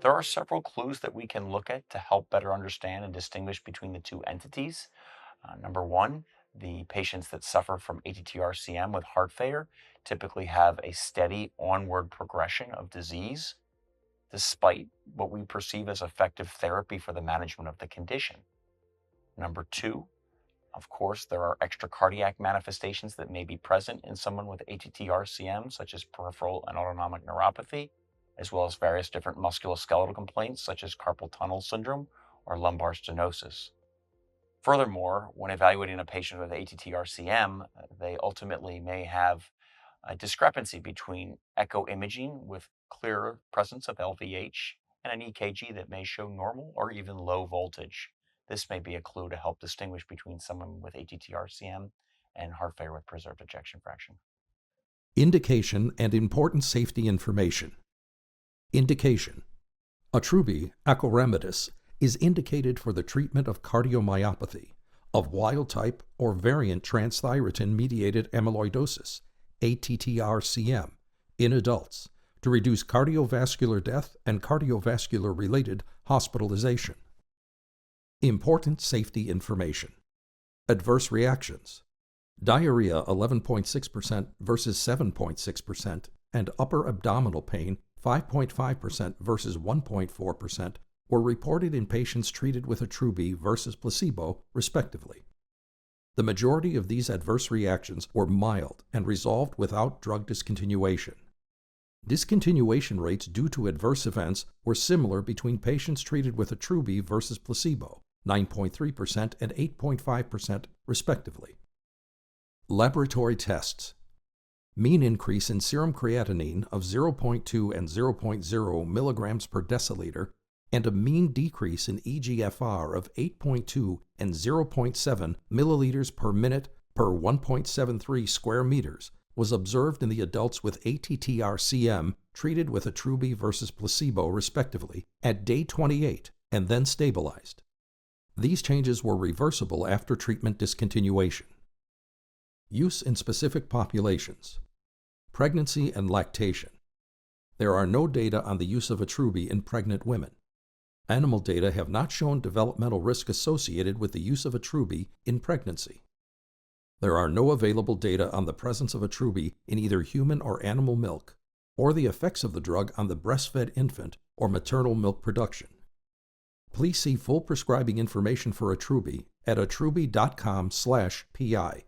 There are several clues that we can look at to help better understand and distinguish between the two entities. Number one, the patients that suffer from ATTR-CM with heart failure typically have a steady onward progression of disease, despite what we perceive as effective therapy for the management of the condition. Number two, of course, there are extracardiac manifestations that may be present in someone with ATTR-CM, such as peripheral and autonomic neuropathy, as well as various different musculoskeletal complaints, such as carpal tunnel syndrome or lumbar stenosis. Furthermore, when evaluating a patient with ATTR-CM, they ultimately may have a discrepancy between echo imaging with clear presence of LVH and an EKG that may show normal or even low voltage. This may be a clue to help distinguish between someone with ATTR-CM and heart failure with preserved ejection fraction. Indication and important safety information. Indication. Attruby, acoramidis, is indicated for the treatment of cardiomyopathy, of wild-type or variant transthyretin-mediated amyloidosis, ATTR-CM, in adults, to reduce cardiovascular death and cardiovascular-related hospitalization. Important safety information. Adverse reactions. Diarrhea 11.6% versus 7.6%, and upper abdominal pain 5.5% versus 1.4% were reported in patients treated with Attruby versus placebo, respectively. The majority of these adverse reactions were mild and resolved without drug discontinuation. Discontinuation rates due to adverse events were similar between patients treated with Attruby versus placebo, 9.3% and 8.5%, respectively. Laboratory tests. Mean increase in serum creatinine of 0.2 and 0.0 milligrams per deciliter, and a mean decrease in eGFR of 8.2 and 0.7 milliliters per minute per 1.73 square meters was observed in the adults with ATTR-CM treated with Attruby versus placebo, respectively, at day 28 and then stabilized. These changes were reversible after treatment discontinuation. Use in specific populations. Pregnancy and lactation. There are no data on the use of Attruby in pregnant women. Animal data have not shown developmental risk associated with the use of Attruby in pregnancy. There are no available data on the presence of Attruby in either human or animal milk, or the effects of the drug on the breastfed infant or maternal milk production. Please see full prescribing information for Attruby at attruby.com/PI.